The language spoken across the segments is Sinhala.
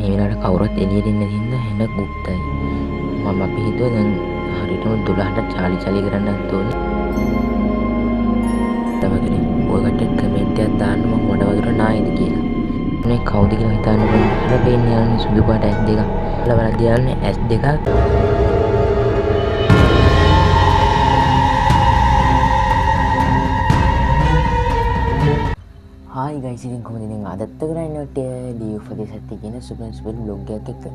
මේ වෙලාවට කවුරුත් එළියට ඉන්න හින්දා හෙන ගුප්තයි. මම අපි හිතුවා දැන් හරියටම 12ට චාලි කරන්නත් ඕනේ. තවදුරටත් ඔය කට්ටිය කමෙන්ට් එකක් දාන්න මම වඩ වතුර නායිද කියලා. මේ කවුද කියලා හිතන්න බෑ. හැබැයි යන්නේ සුදු පාට ඇස් දෙකක්. බලන්න යන්නේ ඇස් දෙකක්. Hi guys, ඉතින් කොහොමද ඉතින් අදත් කරන්නේ ඩීයුෆදේසත් කියන සුපර් බ්ලොග් එකක් එක්ක.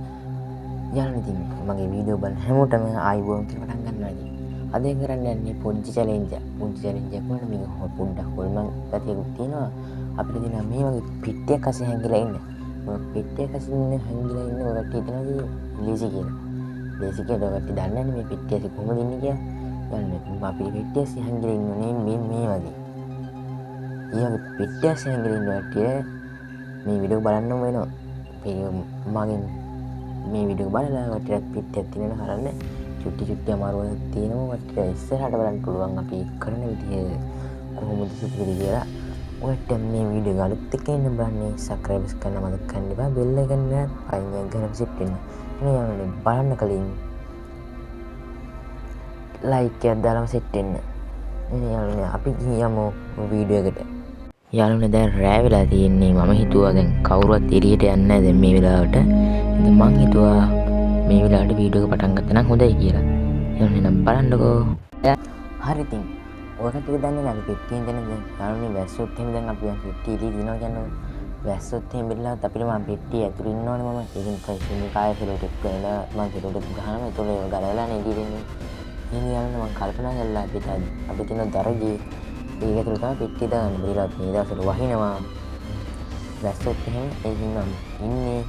යාළුවනේ ඉතින් මගේ වීඩියෝ බලන හැමෝටම ආයිබෝන් කියලා පටන් ගන්නවා ඉතින්. අද කරන්න යන්නේ පුංචි චැලෙන්ජ් එකක්. පුංචි චැලෙන්ජ් එකක් වල මේක පොඩ්ඩක් හොල්මන් ගතියකුත් තියෙනවා. අපිට දෙනවා මේ වගේ පිටියක් අස්සේ හැංගිලා ඉන්න. මේ පිටියක් අස්සේ හැංගිලා ඉන්න ඔය කට්ටිය හිතනවා ලීසි කියලා. ලීසි කියලා ඔය කට්ටිය දන්නේ නැහැ මේ පිටිය අස්සේ කොහොමද ඉන්නේ කියලා. යාළුවනේ අපි පිටිය අස්සේ හැංගිලා ඉන්නේ මේ වගේ. ඊයගේ පිටිය සැංගලින් වටේ මේ වීඩියෝ බලන්න වෙනවා. මගෙන් මේ වීඩියෝ බලලා වටේ පිටියක් තියෙනවා හරන්න චුට්ටි අමාරුවක් තියෙනවා. වටේ ඉස්සරහට බලන්න පුළුවන් අපි කරන විදිය කොහොමද සිද්ධ කියලා. ඔයාලට මේ වීඩියෝ අලුත් එකක් ඉන්න බලන්නේ සබ්ස්ක්‍රයිබ් කරන්න මතක කරන්න එපා. බෙල් එක ගන්න පයින් ගන්න සිට් වෙන්න. ඉතින් යාළුවනේ බලන්න කලින් ලයික් එකක් දාලා සෙට් වෙන්න. ඉතින් යාළුවනේ අපි ගියමු වීඩියෝ එකට. යාළුවනේ දැන් රෑ වෙලා තියෙන්නේ. මම හිතුවා දැන් කවුරුවත් එළියට යන්නේ නැහැ දැන් මේ වෙලාවට. ඉතින් මං හිතුවා මේ වෙලාවට වීඩියෝ එක පටන් ගත්තා නම් හොඳයි කියලා. යාළුවනේ නම් බලන්නකෝ. හරි ඉතින් ඔයකට දන්නේ නැහැ පිටියෙන් දැන් යාළුවනේ වැස්සොත් එහෙම දැන් අපි පිටිය එළිය දිනවා කියන්නේ වැස්සොත් එහෙම බෙල්ලවත් අපිට මම පිටිය ඇතුළේ ඉන්නවනේ මම. ඒකෙන් කයිසින් කාය කෙලොට ගලලා මම කෙලොට ගහනවා. ඒතොල ගලලානේ එළියට එන්නේ. ඉතින් යාළුවනේ මම කල්පනා කළා අපි තියෙන දරගේ ඒක ඇතුළේ තමයි පිටිය දාන්න බැරිලා මේ දවස්වල වහිනවා. වැස්සොත් එහෙම ඒකින් නම් ඉන්නේ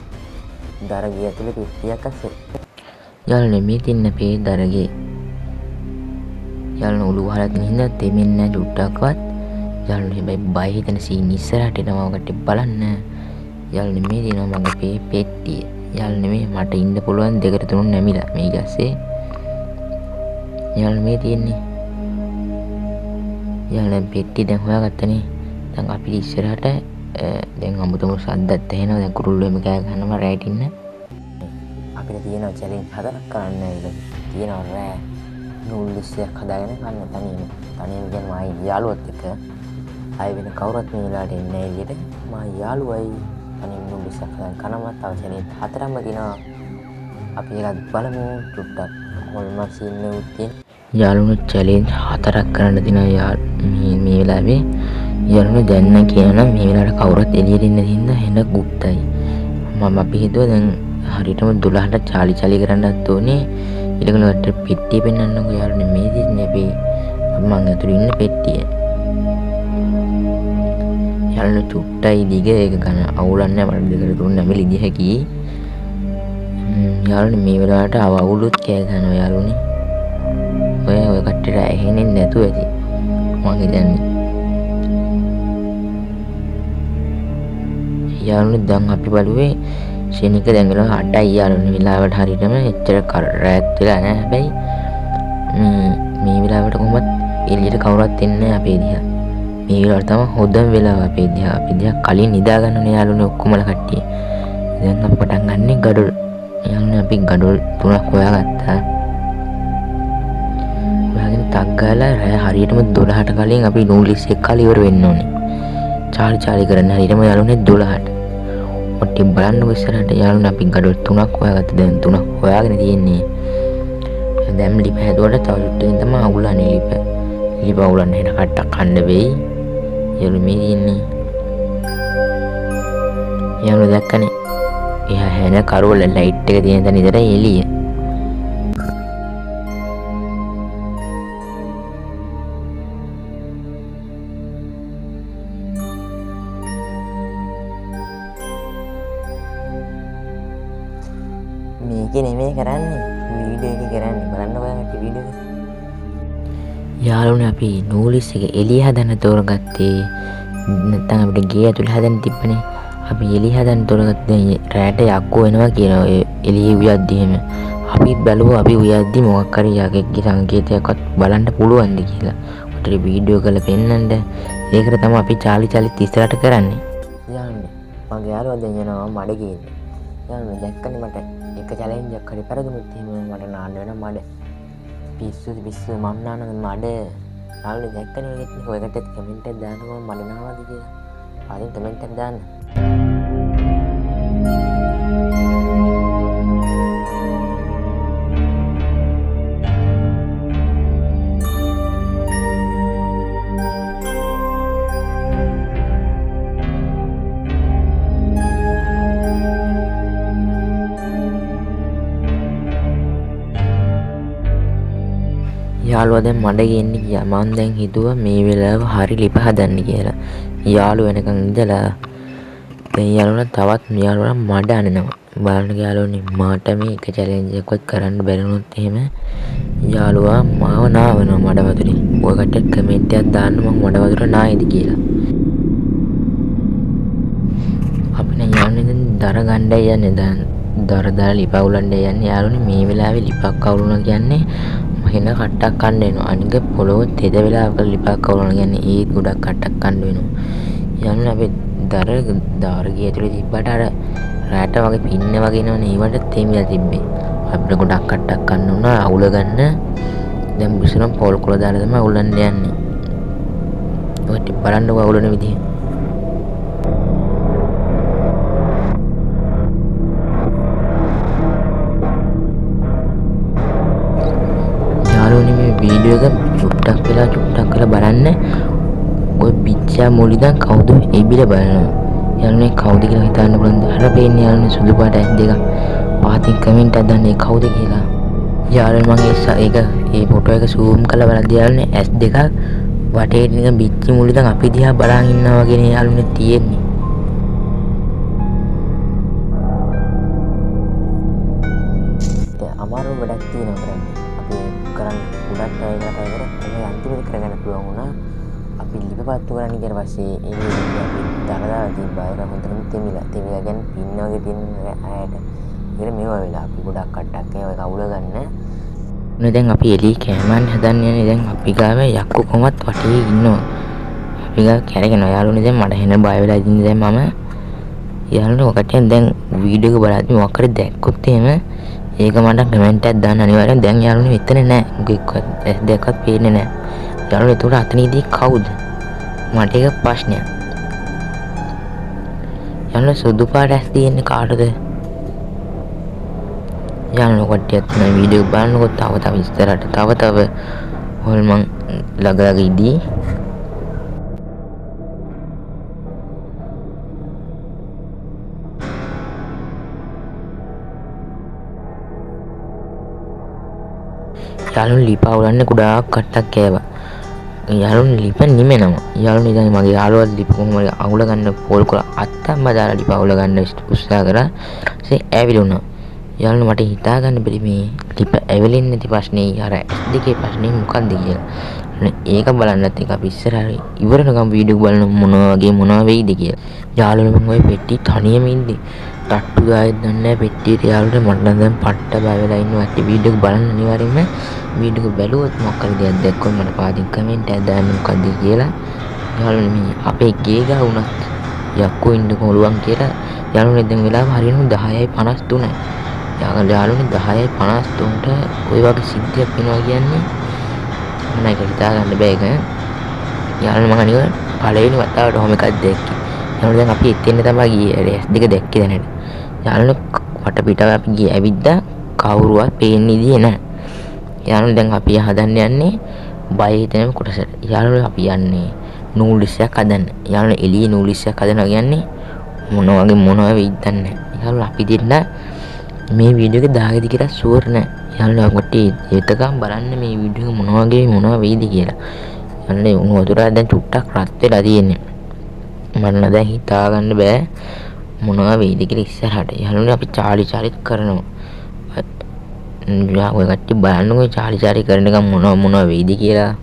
දරගේ ඇතුළේ පිටියක් අස්සේ. යාළුවනේ මේ තින්න පේ දරගේ. යාළුවනේ උළු වහලා තියෙන හින්දා දෙමින් නැහැ චුට්ටක්වත්. යාළුවනේ හැබැයි බය හිතෙන සීන් ඉස්සරහට එනවා ඔකට බලන්න. යාළුවනේ මේ තියෙනවා මගේ පේ පෙට්ටිය. යාළුවනේ මේ මට ඉන්න පුළුවන් දෙකට තුනක් නැමිලා මේ ගැස්සේ. යාළුවනේ මේ තියෙන්නේ යාළුවනේ පෙට්ටිය දැන් හොයාගත්තනේ. දැන් අපි ඉස්සරහට දැන් අමුතුම සද්දත් ඇහෙනවා. දැන් කුරුල්ලෝ එමු කෑ ගන්නවා රැයට ඉන්න. අපිට තියෙනවා චැලෙන්ජ් හතරක් කරන්න ඇවිල්ලා. තියෙනවා රෑ නූල් ලිස්ටයක් හදාගෙන කන්න තනියම කියන්නේ මයි යාළුවත් එක්ක. ආයෙ වෙන කවුරුත් මේ වෙලාවට එන්නේ නැහැ එළියට. මා යාළුවයි තනියම නූල් ලිස්ටයක් හදාගෙන කනවත් තව චැලෙන්ජ් හතරක්ම තියෙනවා. අපි ඒක බලමු චුට්ටක් හොල්මන් සීන් එකක් තියෙන. යාළුවනේ චැලෙන්ජ් හතරක් කරන්න දෙනවා මේ වෙලාවේ. යාළුවනේ දැන් නම් කියනවා මේ වෙලාවට කවුරුත් එළියට ඉන්න හින්දා හෙන ගුප්තයි. මම අපි හිතුවා දැන් හරියටම 12ට චාලි කරන්නත් ඕනේ. ඊළඟට පෙට්ටිය පෙන්වන්නකෝ යාළුවනේ මේ දින්නේ අපි මම ඇතුළේ ඉන්න පෙට්ටිය. යාළුවනේ චුට්ටයි දිග ඒක ගන්න අවුලන්නේ මට දෙකට තුන නැමිලි ගිය හැකි. යාළුවනේ මේ වෙලාවට අවුලුත් කෑ ගන්නවා යාළුවනේ. ඔය කට්ටියට ඇහෙන්නේ නැතුව ඇති මං හිතන්නේ. යාළුවනේ දැන් අපි බලුවේ ශනික දැන් වෙනවා 8යි යාළුවනේ වෙලාවට හරියටම එච්චර රැත් වෙලා නැහැ. හැබැයි මේ වෙලාවට කොහොමත් එළියට කවුරුත් එන්නේ නැහැ අපේ දිහා. මේ වෙලාවට තමයි හොඳම වෙලාව අපේ දිහා. අපේ දිහා කලින් නිදා ගන්නනේ යාළුවනේ ඔක්කොමලා කට්ටිය. දැන් අපි පටන් ගන්නේ ගඩොල්. යාළුවනේ අපි ගඩොල් 3ක් හොයාගත්තා. තක් ගාලා රෑ හරියටම 12ට කලින් අපි නූලිස් එක කාලේ ඉවර වෙන්න ඕනේ. චාලි කරන්න හරියටම යාළුවනේ 12ට. ඔට්ටි බලන්න ඉස්සරහට යාළුවනේ අපි ගඩොල් 3ක් හොයාගත්තා. දැන් 3ක් හොයාගෙන තියෙන්නේ. දැන් ලිප හැදුවට තව ටිකකින් තමයි අවුලන්නේ ලිප. ලිප අවුලන්න හෙන කට්ටක් කන්න වෙයි. යාළුවනේ මේ ඉන්නේ. යාළුවනේ දැක්කනේ. එහා හැන කරවල ලයිට් එක තියෙන තැන ඉඳලා එළිය. මේක නෙමෙයි කරන්නේ වීඩියෝ එක කරන්නේ බලන්න ඔයාලට වීඩියෝ එක. යාළුවනේ අපි නූලිස් එක එළිය හදන්න තෝරගත්තේ. නැත්නම් අපිට ගේ ඇතුළේ හදන්න තිබ්බනේ. අපි එළිය හදන්න තෝරගත්තේ රැට යක්කෝ එනවා කියනවා එළිය උයද්දි එහෙම. අපි බැලුවා අපි උයද්දි මොකක් හරි යකෙක්ගේ සංකේතයක්වත් බලන්න පුළුවන්ද කියලා. උටට වීඩියෝ කරලා පෙන්නන්න. ඒකට තමයි අපි චාලි ඉස්සරහට කරන්නේ. යාළුවනේ මගේ යාළුවා දැන් යනවා මඩ ගේන්න. යාළුවනේ දැක්කනේ මට එක චැලෙන්ජ් එකක් හරි පෙරදුනොත් එහෙම මට නාන්න වෙනවා මඩ. පිස්සු මම නාන මඩ. යාළුවනේ දැක්කනේ ඔයකටත් කමෙන්ට් එකක් දාන්නකෝ මඩ නාවද කියලා. ආයෙත් කමෙන්ට් එකක් දාන්න. යාළුවා දැන් මඩ ගේන්න ගියා. මම දැන් හිතුවා මේ වෙලාව හරි ලිප හදන්න කියලා. යාළුවා වෙනකන් ඉඳලා දැන් යාළුවා තවත් යාළුවා මඩ අනනවා. බලන්න යාළුවනේ මාට මේ එක චැලෙන්ජ් එකක්වත් කරන්න බැරි වුණොත් එහෙම යාළුවා මාව නාවනවා මඩ වතුරේ. ඔයකට කමෙන්ට් එකක් දාන්න මම මඩ වතුර නායිද කියලා. අපි නම් යන්නේ දැන් දර ගණ්ඩයි යන්නේ දැන් දර ලිප අවුලන්න යන්නේ යාළුවනේ මේ වෙලාවේ ලිපක් අවුලනවා කියන්නේ මහින කට්ටක් කන්න වෙනවා. අනික පොළොව තෙද වෙලාවක ලිපක් අවුලනවා කියන්නේ ඒත් ගොඩක් කට්ටක් කන්න වෙනවා. යන්නේ අපි දර ගිය ඇතුලේ තිබ්බට අර රැට වගේ පින්න වගේ නෝනේ ඒවට තෙමිලා තිබ්බේ. අපිට ගොඩක් කට්ටක් කන්න උනා අවුල ගන්න. දැන් විසරම් පොල් කොළ දාලා තමයි අවුලන්න යන්නේ. ඔයත් බලන්නකො අවුලන විදිහ. මේ වීඩියෝ එක චුට්ටක් වෙලා බලන්න. ඔය පිච්චා මොලිදන් කවුද එබිලා බලනවා. යාළුවනේ කවුද කියලා හිතන්න පුළුවන්ද? අර පේන්නේ යාළුවනේ සුදු පාට ඇස් දෙක. පාතින් කමෙන්ට් එකක් දාන්නේ කවුද කියලා. යාළුවනේ මම ඒ ෆොටෝ එක zoom කරලා බලද්දී යාළුවනේ ඇස් දෙකක් වටේට නිකන් පිච්චි මොලිදන් අපි දිහා බලන් ඉන්නවා වගේ නේ යාළුවනේ තියෙන්නේ. අමාරු වැඩක් තියෙනවා කරන්නේ. අපි කරන්න ගොඩක් try කරලා තමයි අන්තිමට කරගන්න පුළුවන් වුණා. අපි ලිපපත්තු කරන්න ඊට පස්සේ ඒ විදිහට අපි දාලා තිබ්බා. ඒක හොඳටම තෙමිලා කියන්නේ පින්න වගේ තියෙන අයට. ඒක මේවා වෙලා අපි ගොඩක් කට්ටක් ඒක අවුල ගන්න. දැන් අපි එළි කැමරන් හදන්න යන්නේ. දැන් අපි ගාව යක්කු කොමත් වටේ ඉන්නවා. අපි ගාව කැරගෙනවා. යාළුවනේ දැන් මට හෙන බය වෙලා ඉන්නේ දැන් මම. යාළුවනේ ඔකට දැන් වීඩියෝ එක බලද්දි මොකක් හරි දැක්කොත් එහෙම ඒක මට කමෙන්ට් එකක් දාන්න අනිවාර්යෙන්. දැන් යාළුවනේ මෙතන නෑ. මොකෙක්වත් ඇස් දෙකක්වත් පේන්නේ නෑ. යාළුවනේ එතකොට අතනදී කවුද? මට ඒක ප්‍රශ්නයක්. යාළුවනේ සුදු පාට ඇස් තියෙන්නේ කාටද? යාළුවනේ කොටියත් මේ වීඩියෝ බලනකොට තව ඉස්සරහට තව හොල්මන් ළඟ ඉදී යාළුවනේ ලිප අවුලන්නේ ගොඩාක් කට්ටක් කෑවා. යාළුවනේ ලිප නිමෙනවා. යාළුවනේ දැන් මගේ යාළුවා ලිප කොහොමද අවුල ගන්න පොල් කොළ අත්තම්ම දාලා ලිප අවුල ගන්න උත්සාහ කරා. ඒ ඇවිලුණා. යාළුවනේ මට හිතා ගන්න බැරි මේ ලිප ඇවිලෙන්නේ නැති ප්‍රශ්නේ අර දෙකේ ප්‍රශ්නේ මොකක්ද කියලා. ඒක බලන්නත් එක අපි ඉස්සරහ ඉවරනකම් වීඩියෝ බලන මොනවා වෙයිද කියලා. යාළුවනේ මම ওই පෙට්ටි තනියම ඉන්නේ. තට්ටු ගායෙත් දන්නේ පෙට්ටියට යාළුවනේ මට නම් දැන් පට්ට බය වෙලා ඉන්නවා. ඇත්ත වීඩියෝ එක බලන්න අනිවාර්යෙන්ම වීඩියෝ එක බැලුවොත් මොකක් හරි දෙයක් දැක්කොත් මට පාදින් කමෙන්ට් එකක් දාන්න මොකද්ද කියලා. යාළුවනේ මේ අපේ ගේ ගහ වුණත් යක්කෝ ඉන්න කොළුවන් කියලා යාළුවනේ දැන් වෙලාව හරියනවා 10:53යි. යාළුවනේ 10:53ට ওই වගේ සිද්ධියක් වෙනවා කියන්නේ මම ඒක හිතා ගන්න බෑ ඒක. යාළුවනේ මම අනිවාර්යෙන් පළවෙනි වතාවට ඔහොම එකක් දැක්කේ. යාළුවනේ දැන් අපි එතෙන් තමයි ගියේ. ඇස් දෙක දැක්කේ දැනට. යාළුවනේ වටපිටාව අපි ගියේ ඇවිද්දා කවුරුවත් පේන්නේ ඉතියේ නැහැ. යාළුවනේ දැන් අපි හදන්න යන්නේ බය හිතෙන කොටසට. යාළුවනේ අපි යන්නේ නූල් ඉස්සයක් හදන්න. යාළුවනේ එළියේ නූල් ඉස්සයක් හදනවා කියන්නේ මොනවා වෙයිද දන්නේ නැහැ. යාළුවනේ අපි දෙන්න මේ වීඩියෝ එක දාගෙද කියලා ෂුවර් නැහැ. යාළුවනේ ඔකට එතකම් බලන්න මේ වීඩියෝ එක මොනවා වෙයිද කියලා. යාළුවනේ උණු වතුර දැන් චුට්ටක් රත් වෙලා තියෙන්නේ. මම දැන් හිතා ගන්න බෑ මොනවා වෙයිද කියලා ඉස්සරහට. යාළුවනේ අපි චාලි කරනවා. ඔය කට්ටිය බලන්නකෝ චාලි කරන එක මොනවා වෙයිද කියලා.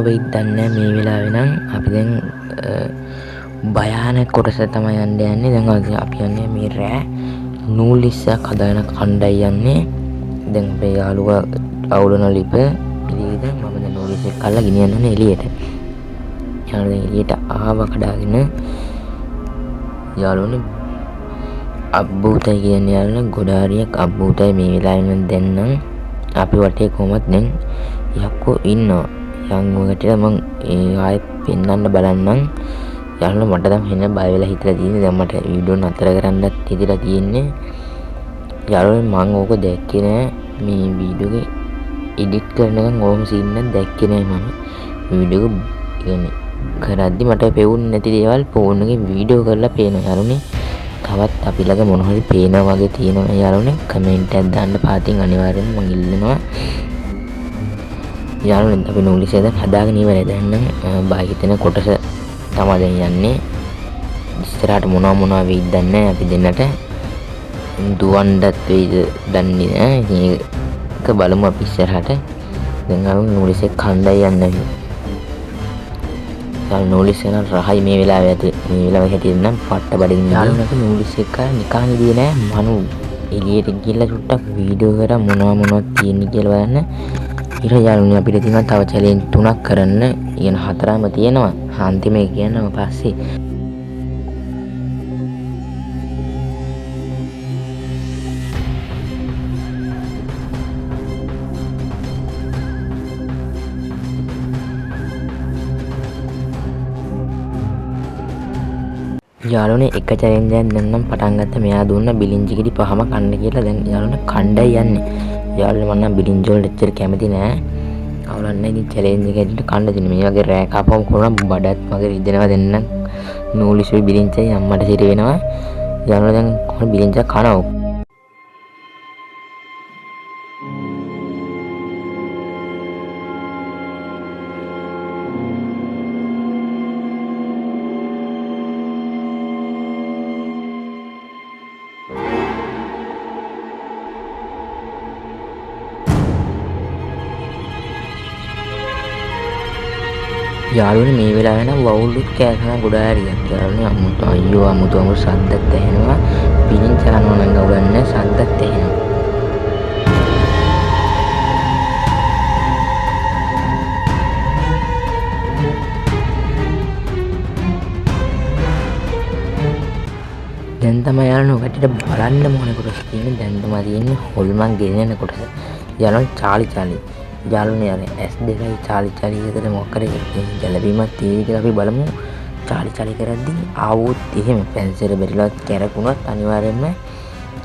මොනවා වෙයිද දන්නේ නැහැ. මේ වෙලාවේ නම් අපි දැන් භයානක කොටස තමයි යන්න යන්නේ. දැන් අපි යන්නේ මේ රෑ නූල් ඉස්සක් හදාගෙන කණ්ඩායි යන්නේ. දැන් අපේ යාළුවා අවුලන ලිප එළියේද මම දැන් නූල් ඉස්සක් කල්ලා ගෙනියන්නේ එළියට. යාළුවා දැන් එළියට ආව කඩාගෙන යාළුවනේ අබ්බූතයි කියන්නේ යාළුවනේ ගොඩාරියක් අබ්බූතයි මේ වෙලාවේ නම් දැන් නම් අපි වටේ කොහොමත් දැන් යක්කෝ ඉන්නවා. යංගුවකට මම ආයෙත් පෙන්වන්න බලන්නම්. යාළුවා මට දැන් වෙන බය වෙලා හිතලා තියෙන්නේ. දැන් මට වීඩියෝ නතර කරන්නත් හිතලා තියෙන්නේ. යාළුවා මම ඕක දැක්කේ නෑ. මේ වීඩියෝ එක එඩිට් කරනකම් ඕම සීන් එක දැක්කේ නෑ මම. වීඩියෝ එක කියන්නේ කරද්දි මට පෙවුන්නේ නැති දේවල් ෆෝන් එකේ වීඩියෝ කරලා පේනවා යාළුවනේ. තවත් අපි ළඟ මොන හරි පේනවා වගේ තියෙනවා යාළුවනේ. කමෙන්ට් එකක් දාන්න පාතින් අනිවාර්යෙන්ම මම ඉල්ලනවා. යාළුවනේ අපි නූලිසෙද හදාගෙන ඉවරයි. දැන් නම් බය හිතෙන කොටස තමයි දැන් යන්නේ. ඉස්සරහට මොනවා වෙයිද දන්නේ නැහැ. අපි දෙන්නට දුවන්නත් වෙයිද දන්නේ නැහැ. ඉතින් ඒක බලමු අපි ඉස්සරහට. දැන් අපි නූලිසෙ කණ්ඩායි යන්නේ. යාළුවා නූලිසෙ නම් රහයි මේ වෙලාවේ ඇති. මේ වෙලාවේ හැටියෙන් නම් පට්ට බඩගින්න. යාළුවා අපි නූලිසෙ එක නිකන් ඉදියේ නෑ. මනු එළියට ගිහලා චුට්ටක් වීඩියෝ කරා මොනවා තියෙන්නේ කියලා බලන්න. ඊට යාළුවනේ අපිට තියෙනවා තව චැලෙන්ජ් 3ක් කරන්න. ඉගෙන 4ම තියෙනවා. අන්තිමේ කියනම පස්සේ යාළුවනේ එක චැලෙන්ජ් එකක් දැන් නම් පටන් ගත්තා. මෙයා දුන්න බිලින්ජි කිඩි 5ම කන්න කියලා. දැන් යාළුවනේ කණ්ඩායි යන්නේ. යාළුවනේ මම නම් බිලින්ජි වලට එච්චර කැමති නෑ. අවුලක් නෑ. ඉතින් චැලෙන්ජ් එක ඇතුළට කන්න දෙන්න. මේ වගේ රෑ කපම කරන බඩත් මගේ රිදෙනවා දෙන්න. නූලිසුයි බිලින්ජයි අම්මට සිරි වෙනවා. යාළුවනේ දැන් කොහොම බිලින්ජක් කනවා. යාළුවනේ මේ වෙලාවේ නම් වවුලුත් කෑකන ගොඩාරියක්. යාළුවනේ අමුතු අයියෝ අමුතු සද්දත් ඇහෙනවා. පිටින් චානෝ නම් ගවන්නේ සද්දත් ඇහෙනවා. දැන් තමයි යාළුවනේ ඔකට බලන්න මොන කොටස තියෙන්නේ. දැන් තමයි තියෙන්නේ හොල්මන් ගෙනියන කොටස. යාළුවනේ චාලි යාළුවනේ අර S2යි චාලි අතර මොකක් කරේ ගැළපීමක් තියෙයි කියලා අපි බලමු. චාලි කරද්දී ආවොත් එහෙම පැන්සල බෙරිලවත් කැරකුණොත් අනිවාර්යයෙන්ම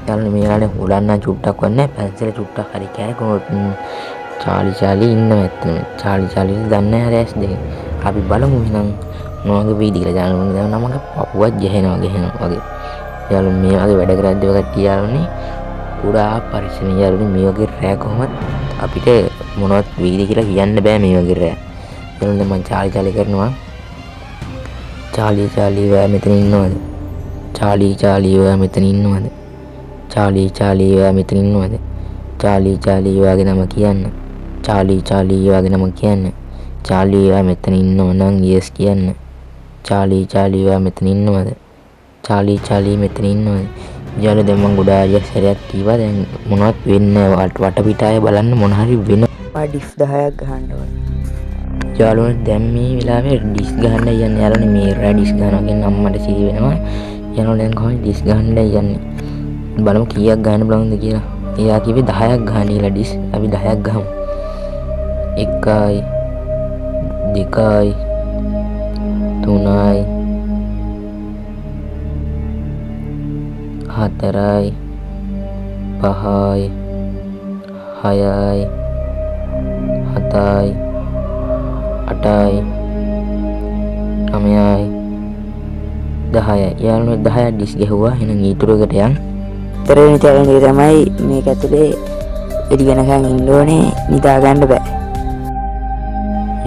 යාළුවනේ මේ වෙලාවේ හොලන්න චුට්ටක් වන්නේ පැන්සල චුට්ටක් හරි කැරකුණොත් චාලි ඉන්නවා ඇත්තම. චාලි දන්නේ නැහැ S2. අපි බලමු එහෙනම් මොනවගේ වීඩි කියලා. යාළුවනේ දැන් නම් මගේ පපුවත් ගැහෙනවා වගේ. යාළුවනේ මේ වගේ වැඩ කරද්දී ඔකට යාළුවනේ පුරා පරිස්සමෙන් යාළුවනේ මේ වගේ රෑ කොහොමද අපිට මොනවත් වීඩි කියලා කියන්න බෑ මේ වගේ රෑ. යාළුවනේ මම චාලි කරනවා. චාලි ඔයා මෙතන ඉන්නවද? චාලි ඔයා මෙතන ඉන්නවද? චාලි ඔයා මෙතන ඉන්නවද? චාලි ඔයාගේ නම කියන්න. චාලි ඔයාගේ නම කියන්න. චාලි ඔයා මෙතන ඉන්නව නම් yes කියන්න. චාලි ඔයා මෙතන ඉන්නවද? චාලි මෙතන ඉන්නවද? යාළුවා දැන් මම ගොඩාරියක් සැරයක් කීවා. දැන් මොනවත් වෙන්නේ වටපිටාය බලන්න මොන හරි වෙනවා. ඩිස් 10ක් ගහන්න ඕනේ. යාළුවනේ දැන් මේ වෙලාවේ ඩිස් ගහන්න යන්නේ. යාළුවනේ මේ රෑ ඩිස් ගහනවා කියන්නේ අම්මට සිහි වෙනවා. යාළුවනේ දැන් කොහොමද ඩිස් ගහන්න යන්නේ? බලමු කීයක් ගහන්න බලමුද කියලා. එයා කිව්වේ 10ක් ගහන්න කියලා ඩිස්. අපි 10ක් ගහමු. 1යි 2යි 3යි 4යි 5යි 6යි 7යි 8යි 9යි 10යි. යාළුවනේ 10ක් ඩිස් ගැහුවා. එහෙනම් ඊටු එකට යන්. තරේන චැලෙන්ජ් එක තමයි මේක ඇතුලේ එළි වෙනකන් ඉන්න ඕනේ. නිදා ගන්න බෑ.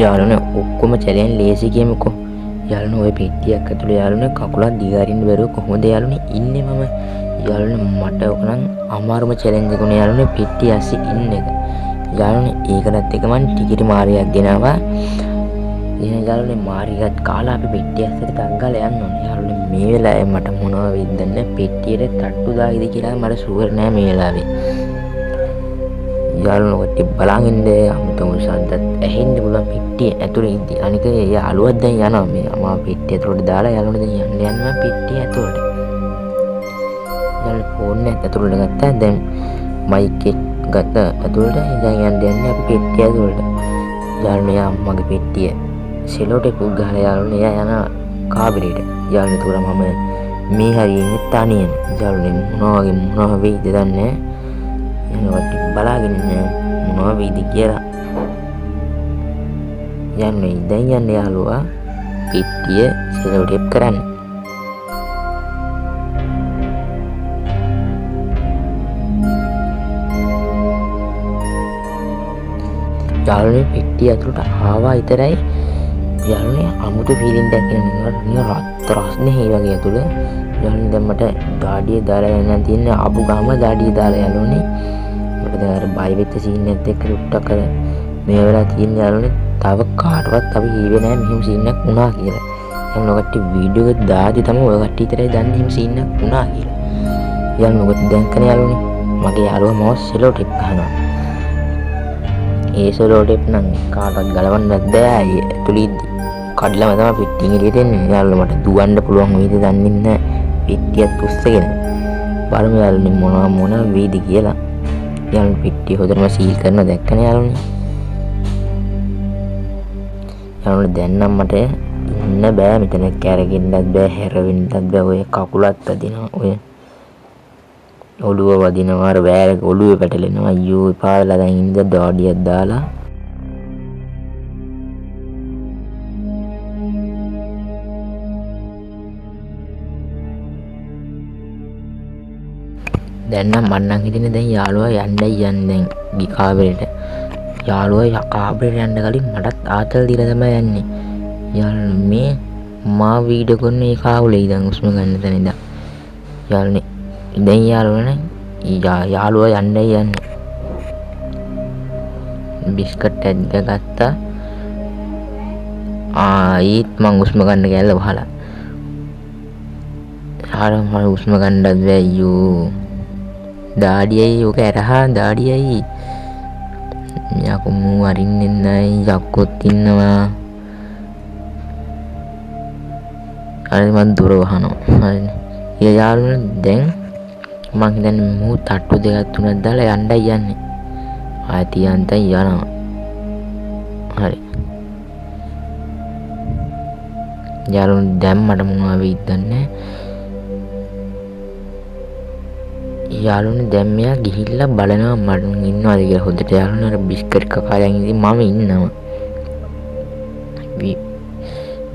යාළුවනේ ඔක්කොම චැලෙන්ජ් ලේසි කියමුකෝ. යාළුවනේ ওই පෙට්ටියක් ඇතුලේ යාළුවනේ කකුලක් දිගාරින්න බැරුව කොහොමද යාළුවනේ ඉන්නේ මම. යාළුවනේ මට ඔක නම් අමාරුම චැලෙන්ජ් එක උනේ යාළුවනේ පෙට්ටිය ඇස්සේ ඉන්න එක. යාළුවනේ ඒකටත් එක මම ටිකිරි මාරියක් ගෙනාවා. එහෙනම් යාළුවනේ මාරිගත් කාලා අපි පෙට්ටිය ඇස්සට තංගල යන්න ඕනේ. යාළුවනේ මේ වෙලාවේ මට මොනවා වෙයිද දන්නේ පෙට්ටියට තට්ටු දායිද කියලා මට ෂුවර් නෑ මේ වෙලාවේ. යාළුවෝ ටික බලන් ඉන්න අමුතුම සද්දත් ඇහෙන්න පුළුවන් පෙට්ටිය ඇතුලේ ඉඳි. අනික යාළුවත් දැන් යනවා මේ අමා පෙට්ටිය ඇතුලට දාලා යාළුවනේ දැන් යනවා පෙට්ටිය ඇතුලට. යාළුවෝ ෆෝන් එක ඇතුලට ගත්තා. දැන් මයික් එක ගත්ත ඇතුලට දැන් යන්නේ අපි පෙට්ටිය ඇතුලට. යාළුවනේ මගේ පෙට්ටිය සෙලෝ ටේප් ගහලා යාළුවනේ එයා යන කාමරේට. යාළුවනේ තුර මම මේ හරිය ඉන්නේ තනියම. යාළුවනේ මොනවා වෙයිද දන්නේ නැහැ. යනකොට බලාගෙන මොනවා වෙයිද කියලා. යන්නේ දැන් යන්නේ යාළුවා පෙට්ටිය සෙලෝ ටේප් කරන්න. යාළුවනේ පෙට්ටිය ඇතුළට ආවා විතරයි යාළුවනේ අමුතු ෆීලිං එකක් එනවා. රස්නේ හේ වගේ ඇතුළ. යාළුවනේ දැන් මට දාඩිය දාලා යන්න තියෙන අබු ගාම දාඩිය දාලා යාළුවනේ. මට දැන් අර බයි වෙච්ච සීන් එකත් එක්ක ටුට්ටක් අර මේ වෙලාව තියෙන යාළුවනේ තව කාටවත් අපි හීවේ නැහැ මෙහෙම සීන් එකක් වුණා කියලා. යාළුවෝ කට්ටිය වීඩියෝ එක දාදි තමයි ඔය කට්ටිය විතරයි දන්නේ මෙහෙම සීන් එකක් වුණා කියලා. යාළුවෝ දැන් කන යාළුවනේ මගේ යාළුවා මාව සෙලෝ ටේප් ගහනවා. ඒ සෙලෝ ටේප් නම් කාටවත් ගලවන්නත් බෑ. ඇතුළේ කඩලම තමයි පෙට්ටියෙන් එළියට එන්නේ. යාළුවා මට දුවන්න පුළුවන් වෙයිද දන්නේ නැහැ. පෙට්ටියත් උස්සගෙන බලමු යාළුවනේ මොනවා වෙයිද කියලා. යාළුවනේ පෙට්ටිය හොදටම සීල් කරනවා දැක්කනේ යාළුවනේ. යාළුවනේ දැන් නම් මට ඉන්න බෑ මෙතන කැරගෙන්නත් බෑ හැරෙන්නත් බෑ. ඔය කකුලත් වදිනවා. ඔය ඔළුව වදිනවා. අර වෑර ඔළුවේ පැටලෙනවා. අයියෝ පාදලා දැන් ඉඳ දාඩියක් දාලා දැන් නම් මන්නම් හිටින්නේ දැන් යාළුවා යන්නේ කාමරේට. යාළුවා කාමරේට යන්න කලින් මටත් ආතල් දීලා තමයි යන්නේ. යාළුවා මේ මා වීඩියෝ කරන ඒ කාවුලේ ඉඳන් උස්ම ගන්න තැන ඉඳන්. යාළුවනේ දැන් යාළුවා යන්නේ. බිස්කට් එකක් ගත්තා. ඊත් මං උස්ම ගන්න ගෑල්ල වහලා. මම උස්ම ගන්නත් බැහැ අයියෝ. දාඩියයි ඔක ඇරහා දාඩියයි. යකෝ මූ අරින්නේ නැහැ. යක්කොත් ඉන්නවා. හරි මං දුර වහනවා. හරිනේ. යාළුවනේ දැන් මං හිතන්නේ මූ තට්ටු දෙකක් තුනක් දාලා යන්නයි යන්නේ. ආයෙත් යන්තම් යනවා. හරි. යාළුවනේ දැන් මට මොනවා වෙයිද දන්නේ නැහැ. යාළුවනේ දැන් මෙයා ගිහිල්ලා බලනවා මම ඉන්නවද කියලා හොඳට. යාළුවනේ අර බිස්කට් කකායන් ඉතින් මම ඉන්නවා.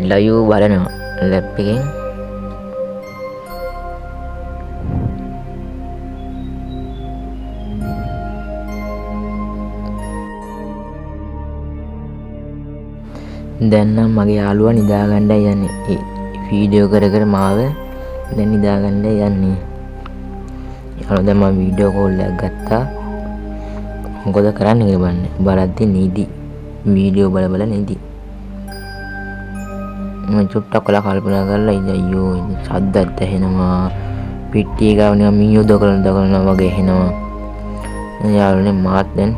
ලයිව් බලනවා ලැප් එකෙන්. දැන් නම් මගේ යාළුවා නිදාගන්නයි යන්නේ. වීඩියෝ කර මාව දැන් නිදාගන්නයි යන්නේ. යාළුවා දැන් මම වීඩියෝ කෝල් එකක් ගත්තා. මොකද කරන්නේ කියලා බලද්දි නිදි. වීඩියෝ බල නිදි. මම චුට්ටක් කළා කල්පනා කරලා ඉතින් අයියෝ සද්දත් ඇහෙනවා. පිටිය ගාව නිකන් මීයෝ දකලනවා වගේ ඇහෙනවා. යාළුවනේ මාත් දැන්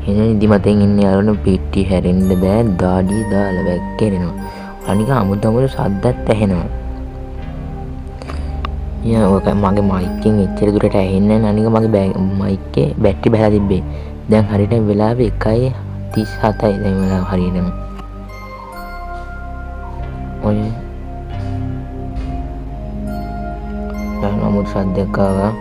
එනේ නිදිමතෙන් ඉන්නේ. යාළුවනේ පිටිය හැරෙන්න බෑ. දාඩිය දාලා වැක්කෙනවා. අනික අමුතමුතු සද්දත් ඇහෙනවා. ඔක මගේ මයික් එකෙන් එච්චර දුරට ඇහෙන්නේ නැහැ. අනික මගේ මයික් එකේ බැටරි බහලා තිබ්බේ. දැන් හරියට වෙලාවේ 1:37යි දැන් වෙලාව හරියටම. ඔය දැන් අමුතු සද්දයක් ආවා.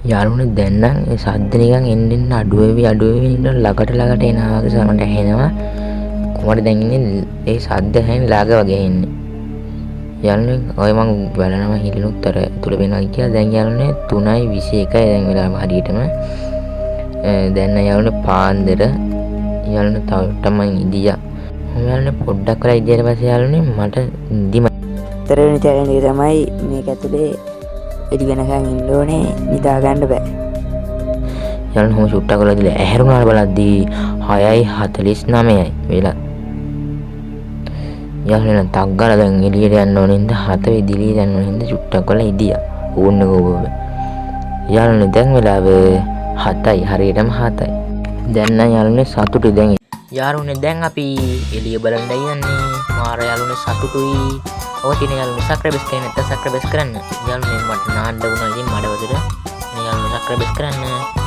යාළුවනේ දැන් නම් ඒ සද්ද නිකන් එන්න අඩු වෙවි ඉන්න ළඟට එනවා වගේ සමහරට ඇහෙනවා. කොහොමද දැන් ඉන්නේ ඒ සද්ද ඇහෙන ළඟ වගේ එන්නේ. යාළුවනේ ඔය මං බලනවා හිලිනුත් අර තුල වෙනවා කියලා. දැන් යාළුවනේ 3:21 දැන් වෙලාව හරියටම. දැන් යාළුවනේ පාන්දර යාළුවනේ තවටම ඉදියා. යාළුවනේ පොඩ්ඩක් වෙලා ඉදියට පස්සේ යාළුවනේ මට නිදිම තරවෙනි චැලෙන්ජ් එක තමයි මේක ඇතුලේ එළි වෙනකන් ඉන්න ඕනේ නිදා ගන්න බෑ. යාළුවනේ හොම ෂුට් එකක් කරලා ඇහැරුණාට බලද්දී 6:49යි වෙලා. යාළුවනේ තක් ගාලා දැන් එළියට යන්න ඕනේ ඉඳ 7 වෙදිලී යන්න ඕනේ ඉඳ ෂුට් කරලා ඉදියා. ඕන්නක ඔබ. යාළුවනේ දැන් වෙලාව 7යි හරියටම 7යි. දැන් නම් යාළුවනේ සතුටුයි දැන්. යාළුවනේ දැන් අපි එළිය බලන්න යන්නේ. මාර යාළුවනේ සතුටුයි. ඔය තියෙන යාළුවනේ සබ්ස්ක්‍රයිබ් කරන්න නැත්නම් සබ්ස්ක්‍රයිබ් කරන්න. යාළුවනේ මට නාන්න වුණා ඉතින් මඩවදට. යාළුවනේ සබ්ස්ක්‍රයිබ් කරන්න.